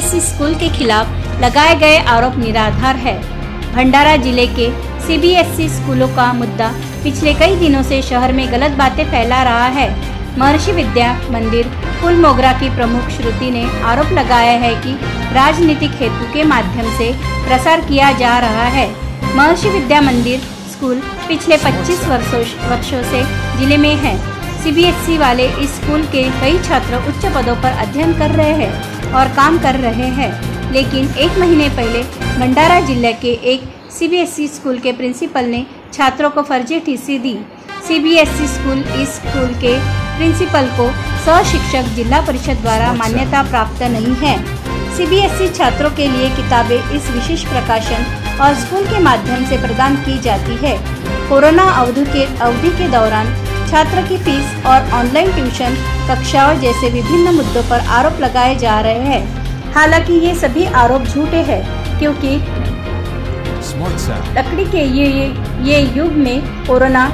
CBSE school के खिलाफ लगाए गए आरोप निराधार है। भंडारा जिले के सीबीएसई स्कूलों का मुद्दा पिछले कई दिनों से शहर में गलत बातें फैला रहा है। महर्षि विद्या मंदिर फूलमोगरा की प्रमुख श्रुति ने आरोप लगाया है कि राजनीतिक हेतु के माध्यम से प्रसार किया जा रहा है। महर्षि विद्या मंदिर स्कूल पिछले 25 वर्षों से जिले में है। सीबीएसई वाले इस स्कूल के कई छात्र उच्च पदों पर अध्ययन कर रहे हैं और काम कर रहे हैं, लेकिन एक महीने पहले भंडारा जिले के एक सीबीएसई स्कूल के प्रिंसिपल ने छात्रों को फर्जी टीसी दी। सीबीएसई स्कूल इस स्कूल के प्रिंसिपल को सह-शिक्षक जिला परिषद द्वारा मान्यता प्राप्त नहीं है। सीबीएसई छात्रों के लिए किताबें इस विशेष प्रकाशन और स्कूल के माध्यम से प्रदान की जाती है। कोरोना अवधि के दौरान छात्र की फीस और ऑनलाइन ट्यूशन कक्षाओं जैसे विभिन्न मुद्दों पर आरोप लगाए जा रहे हैं। हालांकि ये सभी आरोप झूठे हैं, क्योंकि लकड़ी के ये युग में कोरोना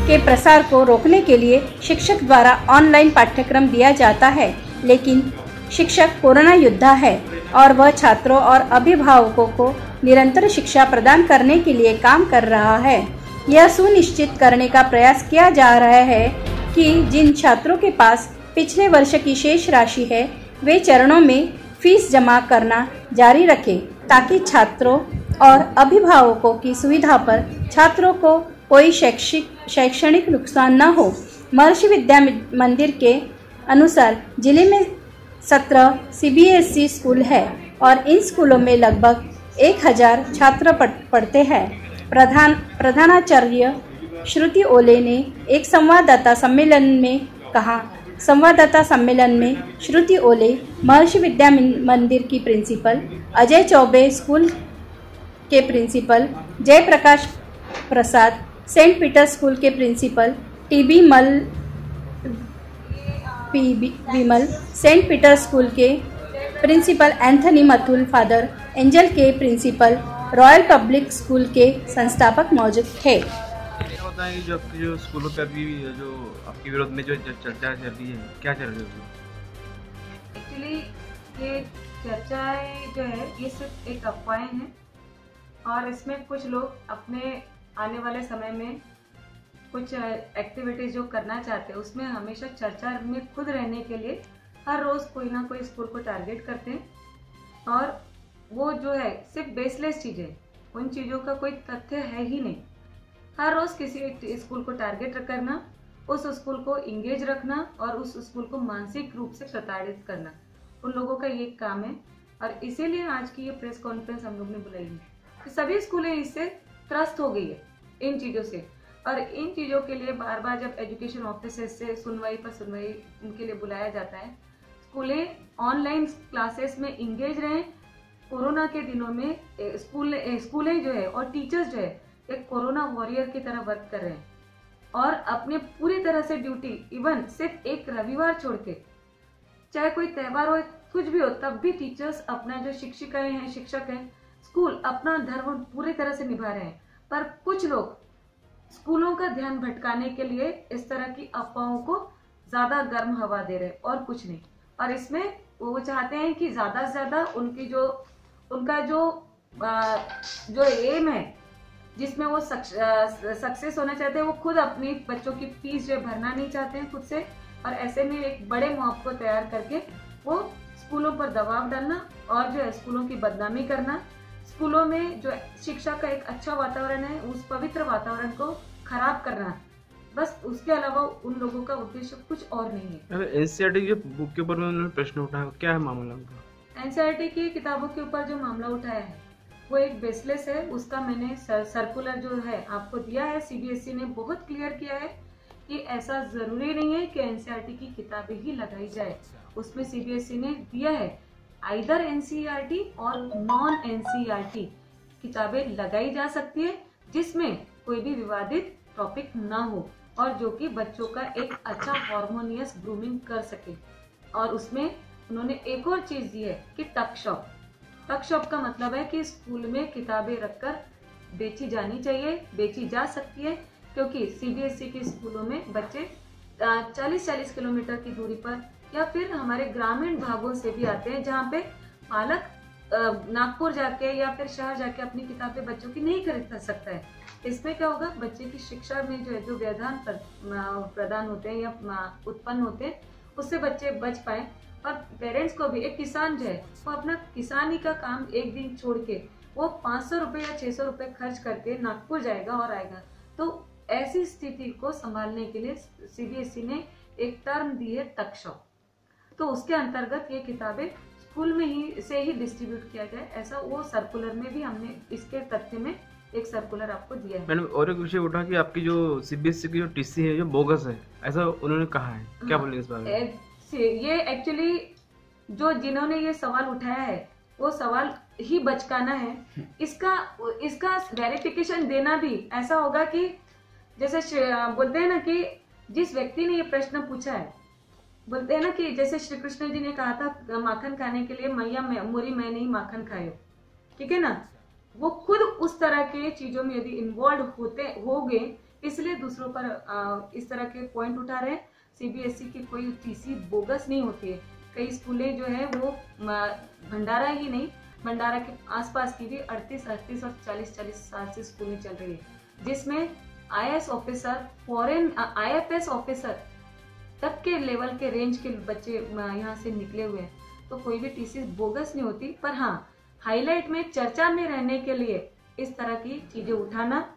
के प्रसार को रोकने के लिए शिक्षक द्वारा ऑनलाइन पाठ्यक्रम दिया जाता है, लेकिन शिक्षक कोरोना योद्धा है और वह छात्रों और अभिभावकों को निरंतर शिक्षा प्रदान करने के लिए काम कर रहा है। यह सुनिश्चित करने का प्रयास किया जा रहा है कि जिन छात्रों के पास पिछले वर्ष की शेष राशि है, वे चरणों में फीस जमा करना जारी रखें, ताकि छात्रों और अभिभावकों की सुविधा पर छात्रों को कोई शैक्षणिक नुकसान न हो। महर्षि विद्या मंदिर के अनुसार जिले में 17 सीबीएसई स्कूल है और इन स्कूलों में लगभग 1000 छात्र पढ़ते हैं। प्रधानाचार्य श्रुति ओले ने एक संवाददाता सम्मेलन में कहा। संवाददाता सम्मेलन में श्रुति ओले महर्षि विद्या मंदिर की प्रिंसिपल, अजय चौबे स्कूल के प्रिंसिपल, जयप्रकाश प्रसाद सेंट पीटर स्कूल के प्रिंसिपल, टीबी विमल सेंट पीटर स्कूल के प्रिंसिपल, एंथनी मथुल फादर एंजल के प्रिंसिपल, रॉयल पब्लिक स्कूल के संस्थापक मौजूद थे। होता है कि जो स्कूलों पे अभी जो आपके विरोध में जो चर्चा चल रही है, क्या चल रही है? एक्चुअली ये चर्चाएं जो है ये सिर्फ एक अफवाहें हैं और इसमें कुछ लोग अपने आने वाले समय में कुछ एक्टिविटीज जो करना चाहते हैं उसमें हमेशा चर्चा में खुद रहने के लिए हर रोज कोई ना कोई स्कूल को टारगेट करते हैं और वो जो है सिर्फ बेसलेस चीजें, उन चीजों का कोई तथ्य है ही नहीं। हर रोज किसी एक स्कूल को टारगेट करना, उस स्कूल को इंगेज रखना और उस स्कूल को मानसिक रूप से प्रताड़ित करना, उन लोगों का ये काम है। और इसीलिए आज की ये प्रेस कॉन्फ्रेंस हम लोग ने बुलाई है कि सभी स्कूलें इससे त्रस्त हो गई है इन चीजों से। और इन चीजों के लिए बार बार जब एजुकेशन ऑफिसर से सुनवाई पर सुनवाई उनके लिए बुलाया जाता है, स्कूलें ऑनलाइन क्लासेस में इंगेज रहें। कोरोना के दिनों में स्कूलें जो है और टीचर्स जो है एक कोरोना वॉरियर की तरह वर्क कर रहे हैं और अपने पूरी तरह से ड्यूटी, इवन सिर्फ एक रविवार छोड़ के, चाहे कोई त्यौहार हो कुछ भी हो, तब भी टीचर्स अपना जो शिक्षिकाएं हैं, शिक्षक हैं, स्कूल अपना धर्म पूरी तरह से निभा रहे हैं। पर कुछ लोग स्कूलों का ध्यान भटकाने के लिए इस तरह की अफवाहों को ज्यादा गर्म हवा दे रहे हैं और कुछ नहीं। और इसमें वो चाहते हैं कि ज्यादा से ज्यादा उनका जो एम है जिसमें वो सक्सेस होना चाहते हैं, वो खुद अपनी बच्चों की फीस जो भरना नहीं चाहते हैं खुद से, और ऐसे में एक बड़े मॉब को तैयार करके वो स्कूलों पर दबाव डालना और जो है स्कूलों की बदनामी करना, स्कूलों में जो शिक्षा का एक अच्छा वातावरण है उस पवित्र वातावरण को खराब करना, बस उसके अलावा उन लोगों का उद्देश्य कुछ और नहीं है। एनसीईआरटी के बुक के ऊपर उन्होंने प्रश्न उठाया, क्या है मामला उनका? एनसीईआरटी की किताबों के ऊपर जो मामला उठाया है वो एक बेसलेस है। उसका मैंने सर्कुलर जो है आपको दिया है। सीबीएसई ने बहुत क्लियर किया है कि ऐसा जरूरी नहीं है कि एनसीईआरटी की किताबें ही लगाई जाए। उसमें सीबीएसई ने दिया है आइदर एनसीईआरटी और नॉन एनसीईआरटी किताबें लगाई जा सकती है जिसमें कोई भी विवादित टॉपिक ना हो और जो कि बच्चों का एक अच्छा हार्मोनियस ग्रूमिंग कर सके। और उसमें उन्होंने एक और चीज दी है कि टक शॉप का मतलब है कि स्कूल में किताबें रखकर बेची जानी चाहिए, बेची जा सकती है, क्योंकि सीबीएसई के स्कूलों में बच्चे 40-40 किलोमीटर की दूरी पर या फिर हमारे ग्रामीण भागों से भी आते हैं जहाँ पे पालक नागपुर जाके या फिर शहर जाके अपनी किताबें बच्चों की नहीं खरीद सकता है। इसमें क्या होगा, बच्चे की शिक्षा में जो है जो व्यवधान प्रदान होते हैं या उत्पन्न होते हैं उससे बच्चे बच पाए। और पेरेंट्स को भी, एक किसान जो है वो अपना किसानी का काम एक दिन छोड़ के वो 500 रुपये या 600 रुपये खर्च करके नागपुर जाएगा और आएगा। तो ऐसी स्थिति को संभालने के लिए CBSE ने एक टर्म दी है तक्षक। तो उसके अंतर्गत ये किताबें स्कूल में ही से डिस्ट्रीब्यूट किया जाए, ऐसा वो सर्कुलर में भी हमने इसके तथ्य में एक सर्कुलर आपको दिया है। मैडम और एक विषय उठा कि आपकी जो CBSE की जो TC है जो बोगस है, ऐसा उन्होंने कहा है, क्या बोलेंगे इस बारे में? ये एक्चुअली जो जिन्होंने ये सवाल उठाया है वो सवाल ही बचकाना है। इसका वेरिफिकेशन देना भी ऐसा होगा कि जैसे बोलते हैं ना कि जिस व्यक्ति ने ये प्रश्न पूछा है, बोलते हैं ना कि जैसे श्री कृष्ण जी ने कहा था माखन खाने के लिए मैया मुरी मैं नहीं माखन खाए, ठीक है ना, वो खुद उस तरह के चीजों में यदि इन्वॉल्व हो गए, इसलिए दूसरों पर इस तरह के पॉइंट उठा रहे हैं। CBSE की कोई TC बोगस नहीं होती है। कई स्कूलें जो है वो भंडारा ही नहीं, भंडारा के आसपास की भी 38 और 40 साल से स्कूलें चल रही है, जिसमें IAS officer, foreign IFS officer तक के लेवल के रेंज के बच्चे यहाँ से निकले हुए हैं। तो कोई भी TC बोगस नहीं होती। पर हाँ, हाईलाइट में चर्चा में रहने के लिए इस तरह की चीजें उठाना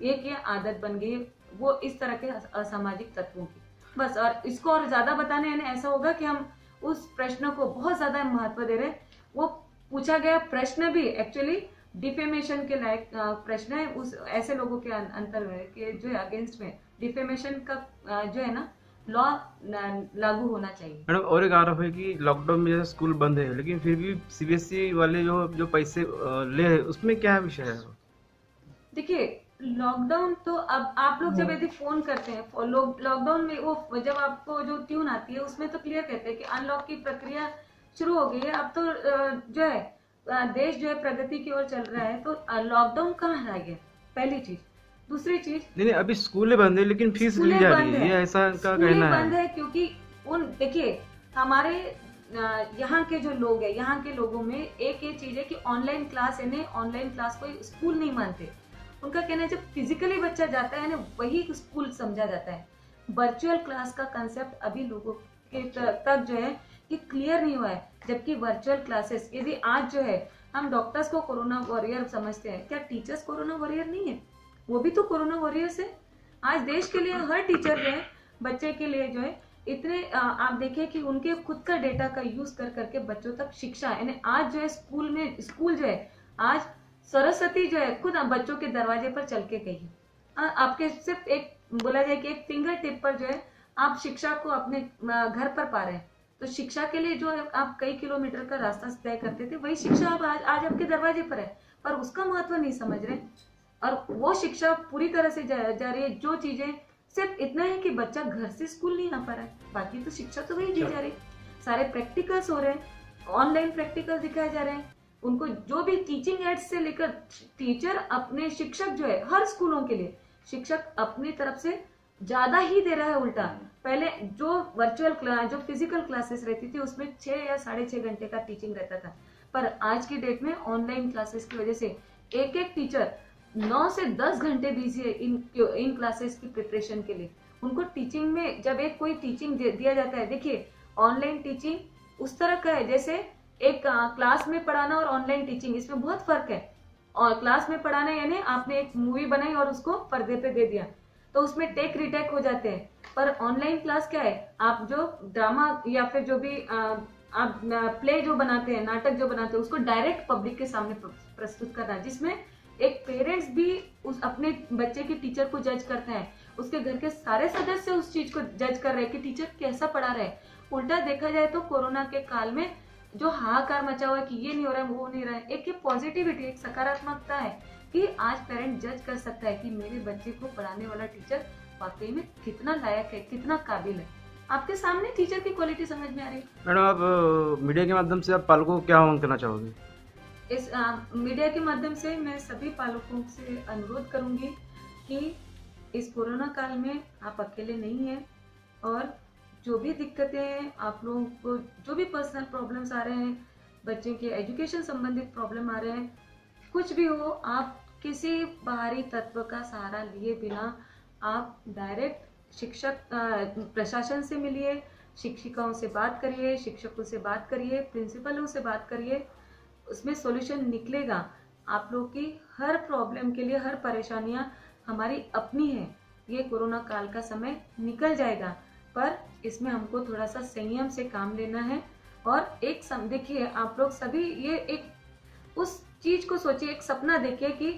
एक ये आदत बन गई, वो इस तरह के असामाजिक तत्वों की, बस। और इसको और ज्यादा बताने यानी ऐसा होगा कि हम उस प्रश्न को बहुत ज्यादा महत्व दे रहे हैं। वो पूछा गया प्रश्न भी एक्चुअली डिफेमेशन के लायक प्रश्न है, उस ऐसे लोगों के अंतर के जो है अगेंस्ट में डिफेमेशन का जो है ना लॉ लागू होना चाहिए। मैडम और एक आरोप है कि लॉकडाउन में जैसे स्कूल बंद है लेकिन फिर भी CBSE वाले जो पैसे ले रहे उसमें क्या विषय है? देखिए, लॉकडाउन तो अब आप लोग जब यदि फोन करते हैं लॉकडाउन में, वो जब आपको जो ट्यून आती है उसमें तो क्लियर कहते हैं कि अनलॉक की प्रक्रिया शुरू हो गई है। अब तो जो है देश जो है प्रगति की ओर चल रहा है, तो लॉकडाउन कहाँ रह गया, पहली चीज। दूसरी चीज, नहीं अभी स्कूल बंद है लेकिन फीस ली जा रही है, ये ऐसा का कहना है। बंद है क्योंकि देखिए हमारे यहाँ के जो लोग हैं, यहाँ के लोगों में एक ये चीज है कि ऑनलाइन क्लास को स्कूल नहीं मानते। उनका कहना है जब फिजिकली बच्चा जाता है ना वही स्कूल समझा जाता है। वर्चुअल क्लास का कंसेप्ट अभी लोगों के तक जो है कि क्लियर नहीं हुआ है। जबकि वर्चुअल क्लासेस, यदि आज जो है हम डॉक्टर्स को कोरोना वॉरियर समझते हैं, क्या टीचर्स कोरोना वॉरियर नहीं है? वो भी तो कोरोना वॉरियर्स है। आज देश के लिए हर टीचर जो है बच्चे के लिए जो है इतने आप देखिए कि उनके खुद का डेटा का यूज कर करके बच्चों तक शिक्षा, यानी आज जो है स्कूल जो है आज सरस्वती जो है खुद बच्चों के दरवाजे पर चल के गई है। आपके सिर्फ एक बोला जाए कि एक फिंगर टिप पर जो है आप शिक्षा को अपने घर पर पा रहे हैं। तो शिक्षा के लिए जो है आप कई किलोमीटर का रास्ता तय करते थे, वही शिक्षा अब आज आपके दरवाजे पर है, पर उसका महत्व नहीं समझ रहे। और वो शिक्षा पूरी तरह से जा रही है। जो चीजें सिर्फ इतना है कि बच्चा घर से स्कूल नहीं आ पा रहा है, बाकी तो शिक्षा तो वही दी जा रही है। सारे प्रैक्टिकल्स हो रहे हैं, ऑनलाइन प्रैक्टिकल दिखाए जा रहे हैं। उनको जो भी टीचिंग एड्स से लेकर टीचर अपने शिक्षक जो है हर स्कूलों के लिए शिक्षक अपनी तरफ से ज्यादा ही दे रहा है उल्टा। पहले जो वर्चुअल जो फिजिकल क्लासेस रहती थी उसमें 6 या 6.5 घंटे का टीचिंग रहता था, पर आज की डेट में ऑनलाइन क्लासेस की वजह से एक टीचर 9 से 10 घंटे बिजी है इन क्लासेस की प्रिपरेशन के लिए। उनको टीचिंग में जब कोई टीचिंग दिया जाता है, देखिए ऑनलाइन टीचिंग उस तरह का है जैसे एक क्लास में पढ़ाना और ऑनलाइन टीचिंग, इसमें बहुत फर्क है। और क्लास में पढ़ाना यानी आपने एक मूवी बनाई और उसको पर्दे पे दे दिया, तो उसमें टेक रिटेक हो जाते हैं। पर ऑनलाइन क्लास क्या है, आप जो ड्रामा या फिर जो भी आप प्ले जो बनाते हैं, नाटक जो बनाते हैं, उसको डायरेक्ट पब्लिक के सामने प्रस्तुत करना, जिसमें एक पेरेंट्स भी उस अपने बच्चे के टीचर को जज करते हैं, उसके घर के सारे सदस्य उस चीज को जज कर रहे हैं कि टीचर कैसा पढ़ा रहे हैं। उल्टा देखा जाए तो कोरोना के काल में जो हाहाकार मचा हुआ है कि ये नहीं हो रहा है वो नहीं रहा है, एक ये पॉजिटिविटी, एक सकारात्मकता है कि आज पेरेंट जज कर सकता है कि मेरे बच्चे को पढ़ाने वाला टीचर वाकई में कितना लायक है, कितना काबिल है। आपके सामने टीचर की क्वालिटी समझ में आ रही है। मैडम आप मीडिया के माध्यम से आप पालकों को क्या आह्वान करना चाहोगे? इस मीडिया के माध्यम से मैं सभी पालकों से अनुरोध करूंगी कि इस कोरोना काल में आप अकेले नहीं हैं, और जो भी दिक्कतें हैं आप लोगों को, जो भी पर्सनल प्रॉब्लम्स आ रहे हैं, बच्चे के एजुकेशन संबंधित प्रॉब्लम आ रहे हैं, कुछ भी हो, आप किसी बाहरी तत्व का सहारा लिए बिना आप डायरेक्ट शिक्षक प्रशासन से मिलिए, शिक्षिकाओं से बात करिए, शिक्षकों से बात करिए, प्रिंसिपलों से बात करिए, उसमें सॉल्यूशन निकलेगा। आप लोग की हर प्रॉब्लम के लिए, हर परेशानियां हमारी अपनी है। ये कोरोना काल का समय निकल जाएगा, पर इसमें हमको थोड़ा सा संयम से काम लेना है। और एक देखिए, आप लोग सभी ये एक उस चीज को सोचिए, एक सपना देखिए कि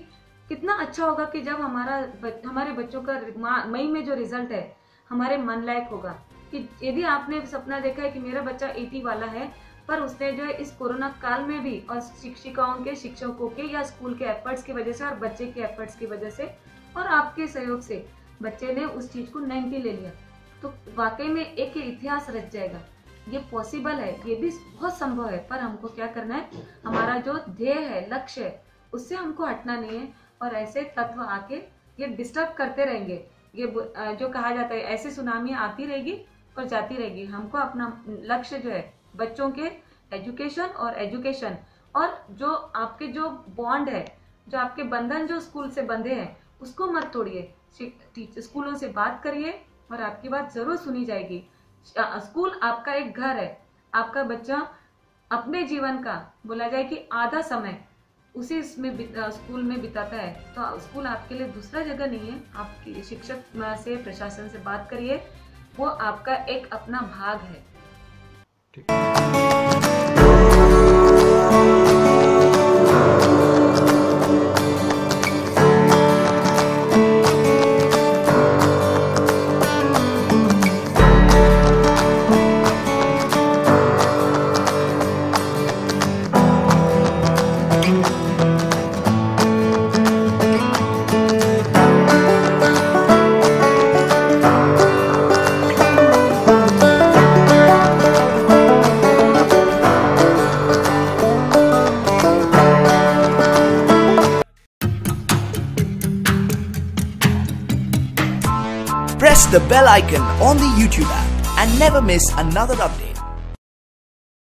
कितना अच्छा होगा कि जब हमारे बच्चों का मई में जो रिजल्ट है हमारे मन लायक होगा। कि यदि आपने सपना देखा है कि मेरा बच्चा 80 वाला है, पर उसने जो है इस कोरोना काल में भी, और शिक्षिकाओं के, शिक्षकों के या स्कूल के एफर्ट्स की वजह से और बच्चे के एफर्ट्स की वजह से और आपके सहयोग से बच्चे ने उस चीज को 90 ले लिया, तो वाकई में एक इतिहास रच जाएगा। ये पॉसिबल है, ये भी बहुत संभव है, पर हमको क्या करना है, हमारा जो ध्येय है, लक्ष्य है, उससे हमको हटना नहीं है। और ऐसे तत्व आके ये डिस्टर्ब करते रहेंगे, ये जो कहा जाता है ऐसी सुनामियां आती रहेगी और जाती रहेगी। हमको अपना लक्ष्य जो है बच्चों के एजुकेशन और जो आपके जो बॉन्ड है, जो आपके बंधन जो स्कूल से बंधे हैं, उसको मत तोड़िए। स्कूलों से बात करिए और आपकी बात जरूर सुनी जाएगी। स्कूल आपका एक घर है, आपका बच्चा अपने जीवन का बोला जाए कि आधा समय उसी स्कूल में बिताता है, तो स्कूल आपके लिए दूसरा जगह नहीं है। आप शिक्षक से, प्रशासन से बात करिए, वो आपका एक अपना भाग है। Press the bell icon on the YouTube app and never miss another update.